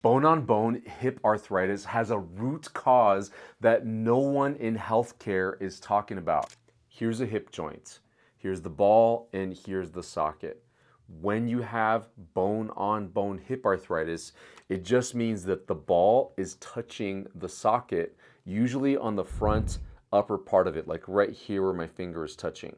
Bone-on-bone hip arthritis has a root cause that no one in healthcare is talking about. Here's a hip joint. Here's the ball and here's the socket. When you have bone-on-bone hip arthritis, it just means that the ball is touching the socket, usually on the front upper part of it, like right here where my finger is touching.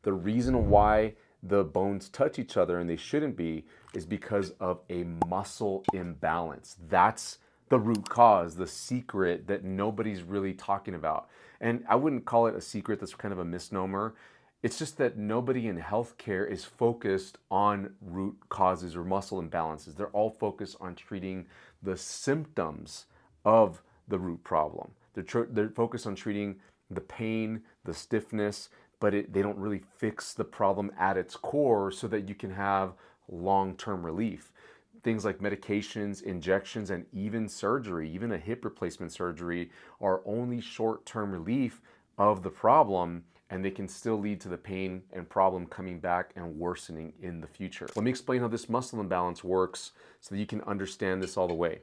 The reason why the bones touch each other, and they shouldn't be, is because of a muscle imbalance. That's the root cause, the secret that nobody's really talking about. And I wouldn't call it a secret, that's kind of a misnomer. It's just that nobody in healthcare is focused on root causes or muscle imbalances. They're all focused on treating the symptoms of the root problem. They're focused on treating the pain, the stiffness, but they don't really fix the problem at its core so that you can have long-term relief. Things like medications, injections, and even surgery, even a hip replacement surgery, are only short-term relief of the problem, and they can still lead to the pain and problem coming back and worsening in the future. Let me explain how this muscle imbalance works so that you can understand this all the way.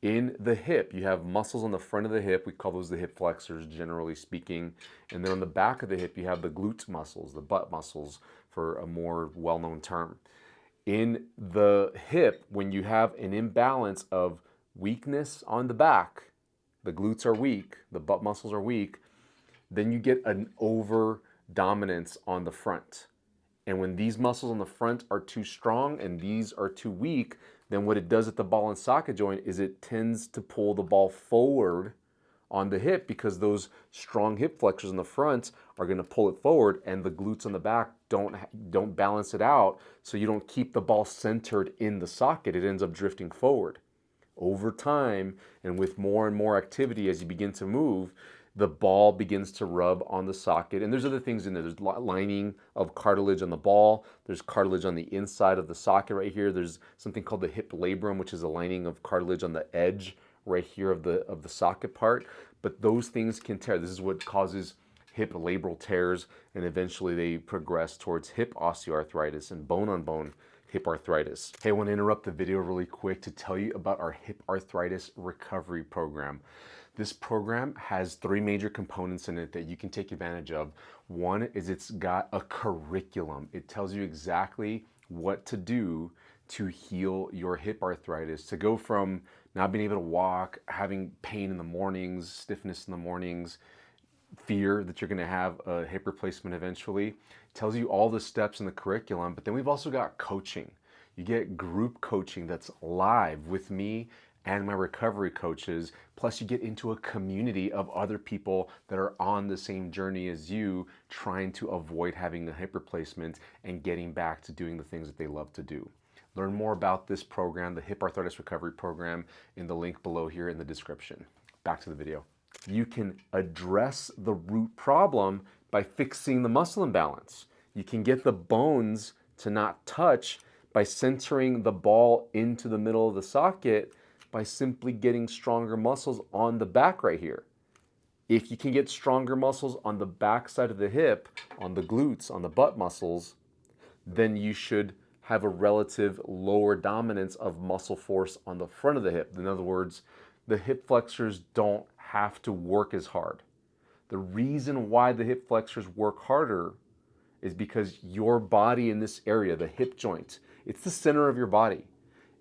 In the hip, you have muscles on the front of the hip. We call those the hip flexors, generally speaking. And then on the back of the hip, you have the glute muscles, the butt muscles, for a more well-known term. In the hip, when you have an imbalance of weakness on the back, the glutes are weak, the butt muscles are weak, then you get an over dominance on the front. And when these muscles on the front are too strong and these are too weak, then what it does at the ball and socket joint is it tends to pull the ball forward on the hip, because those strong hip flexors in the front are going to pull it forward, and the glutes on the back don't balance it out, so you don't keep the ball centered in the socket. It ends up drifting forward. Over time, and with more and more activity as you begin to move, the ball begins to rub on the socket. And there's other things in there. There's lining of cartilage on the ball. There's cartilage on the inside of the socket right here. There's something called the hip labrum, which is a lining of cartilage on the edge right here of the socket part. But those things can tear. This is what causes hip labral tears, and eventually they progress towards hip osteoarthritis and bone-on-bone hip arthritis. Hey, I want to interrupt the video really quick to tell you about our hip arthritis recovery program. This program has three major components in it that you can take advantage of. One is it's got a curriculum. It tells you exactly what to do to heal your hip arthritis, to go from not being able to walk, having pain in the mornings, stiffness in the mornings, fear that you're going to have a hip replacement eventually. It tells you all the steps in the curriculum, but then we've also got coaching. You get group coaching that's live with me and my recovery coaches, plus you get into a community of other people that are on the same journey as you, trying to avoid having a hip replacement and getting back to doing the things that they love to do. Learn more about this program, the Hip Arthritis Recovery Program, in the link below here in the description. Back to the video. You can address the root problem by fixing the muscle imbalance. You can get the bones to not touch by centering the ball into the middle of the socket, by simply getting stronger muscles on the back right here. If you can get stronger muscles on the back side of the hip, on the glutes, on the butt muscles, then you should have a relative lower dominance of muscle force on the front of the hip. In other words, the hip flexors don't have to work as hard. The reason why the hip flexors work harder is because your body in this area, the hip joint, it's the center of your body.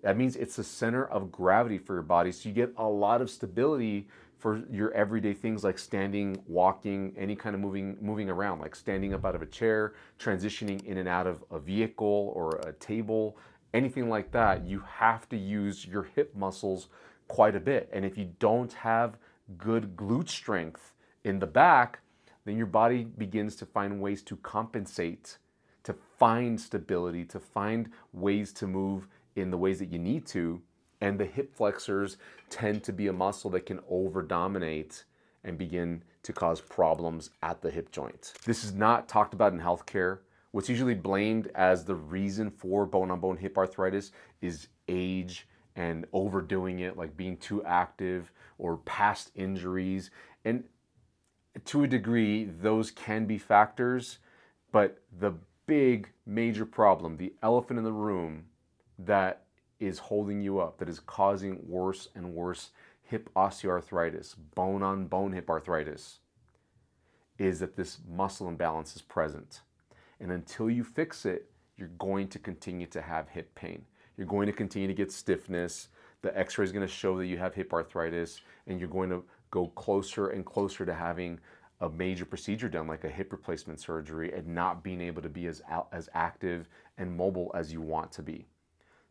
That means it's the center of gravity for your body, so you get a lot of stability for your everyday things like standing, walking, any kind of moving around, like standing up out of a chair, transitioning in and out of a vehicle or a table, anything like that. You have to use your hip muscles quite a bit. And if you don't have good glute strength in the back, then your body begins to find ways to compensate, to find stability, to find ways to move in the ways that you need to. And the hip flexors tend to be a muscle that can over-dominate and begin to cause problems at the hip joint. This is not talked about in healthcare. What's usually blamed as the reason for bone-on-bone hip arthritis is age and overdoing it, like being too active or past injuries. And to a degree, those can be factors, but the big major problem, the elephant in the room, that is holding you up, that is causing worse and worse hip osteoarthritis, bone-on-bone hip arthritis, is that this muscle imbalance is present. And until you fix it, you're going to continue to have hip pain. You're going to continue to get stiffness. The x-ray is going to show that you have hip arthritis, and you're going to go closer and closer to having a major procedure done, like a hip replacement surgery, and not being able to be as active and mobile as you want to be.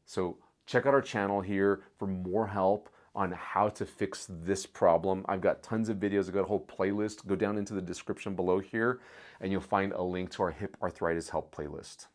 So check out our channel here for more help on how to fix this problem. I've got tons of videos. I've got a whole playlist. Go down into the description below here, and you'll find a link to our hip arthritis help playlist.